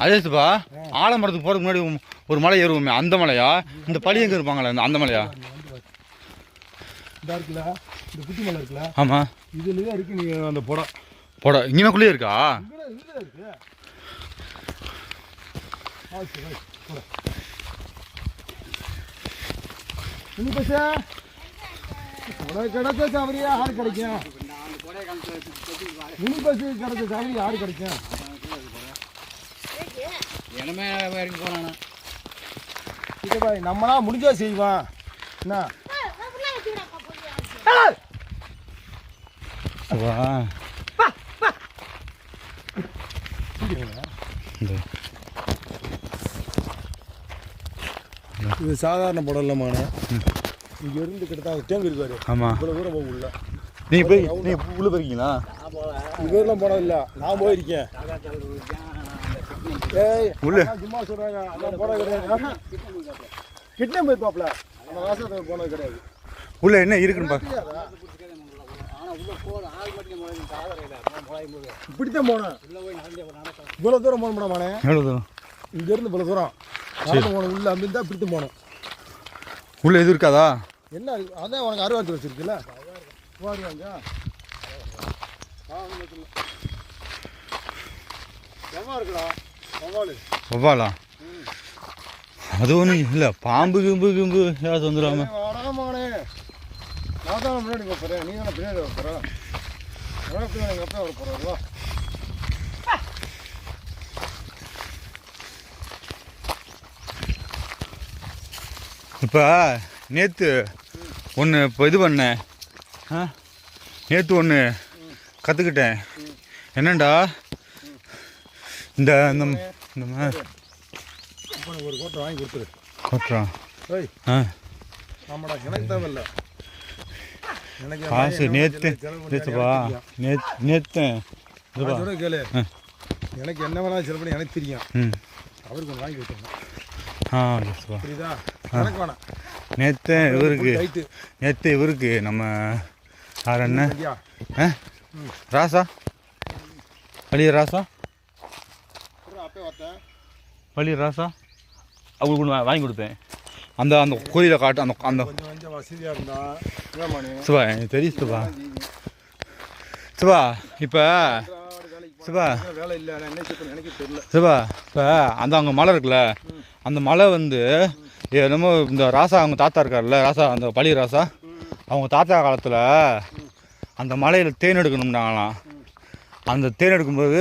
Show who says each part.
Speaker 1: அதேப்பா ஆலமரத்துக்கு போகிறதுக்கு முன்னாடி ஒரு மலை ஏறுவோமே அந்த மலையா? இந்த பழி எங்கே இருப்பாங்களே அந்த மலையா?
Speaker 2: இந்த இருக்குல்ல, இந்த குட்டி மலை இருக்குல்ல,
Speaker 1: ஆமாம்,
Speaker 2: இதுலேயே இருக்கு. நீங்கள் அந்த
Speaker 1: போட இங்கேக்குள்ளேயே இருக்கா?
Speaker 2: இருக்கு. உனக்கு கிடைச்ச சாவரி யாரு கிடைக்கும்? மினி பஸ் கிடைச்ச சாவரி யாரு கிடைக்கும்? நம்மளா முடிஞ்சா செய்வான். என்ன இது சாதாரண படம் இல்லமான. இங்க இருந்து கிட்டத்தட்ட டேங்க் இருக்காரு. ஆமா, இவ்வளவு தூரம் போக உள்ள.
Speaker 1: நீங்க போய் உள்ள போயிருக்கீங்களா?
Speaker 2: இவரெல்லாம் போனது இல்ல, நான் போயிருக்கேன். ஏய் உள்ள சும்மா சொல்றாங்க, அதான் போனது கிடையாது. கிட்னே போயிருப்பாப்ல, நம்ம வாசத்துல போனது கிடையாது.
Speaker 1: உள்ள என்ன இருக்குன்னு பாக்க.
Speaker 2: இப்படித்தான் போனேன். இவ்வளவு தூரம் போன மாட்டேன்.
Speaker 1: எவ்வளவு தூரம்?
Speaker 2: இங்க இருந்து இவ்வளவு தூரம் நடந்து போனோம். உள்ள அப்படி தான் இப்படித்தான் போனோம்.
Speaker 1: உள்ள எது இருக்காதா? என்ன
Speaker 2: அதான் உனக்கு அறுவாத்து வச்சிருக்குல்ல.
Speaker 1: வவ்வாலா? அது ஒன்றும் இல்லை. பாம்பு கிம்பு ஏதாவது வந்துடாம.
Speaker 2: நான் தான் முன்னாடி போகிறேன், நீ தானே பின்னாடி போகிறேன். எங்கள் அப்பா வர போகிறா.
Speaker 1: இப்போ நேற்று ஒன்று இப்போ இது பண்ணேன். நேற்று ஒன்று கற்றுக்கிட்டேன். என்னண்டா இந்த
Speaker 2: ஒரு கோட்டை வாங்கி கொடுத்துரு.
Speaker 1: கோட்டா?
Speaker 2: ஆமாடா, எனக்கு தேவையில்லை.
Speaker 1: காசு நேற்றுப்பா நேற்று
Speaker 2: கேளு. எனக்கு என்ன வேணாலும் செலவு பண்ணி எனக்கு தெரியும். அவருக்கு ஒன்று வாங்கி கொடுத்துருங்க. புரியுதா? எனக்கு வேணாம்.
Speaker 1: நேற்று இவருக்கு நம்ம யார் என்ன ராசா பழிய ராசா பழிய ராசா அவங்களுக்கு வாங்கி கொடுத்தேன். அந்த அந்த கோயிலை காட்டு. அந்த அந்த
Speaker 2: கொஞ்சம் வசதியாக இருந்தா
Speaker 1: சிவா எனக்கு தெரியும் சிவா. சிவா இப்போ சிவா
Speaker 2: வேலை இல்லை, எனக்கு தெரியல
Speaker 1: சிவா. இப்போ அந்த அங்கே மலை இருக்குல்ல, அந்த மலை வந்து என்னமோ இந்த ராசா அவங்க தாத்தா இருக்கார்ல, ராசா அந்த பழி ராசா, அவங்க தாத்தா காலத்தில் அந்த மலையில் தேன் எடுக்கணும்னாங்களாம். அந்த தேன் எடுக்கும்போது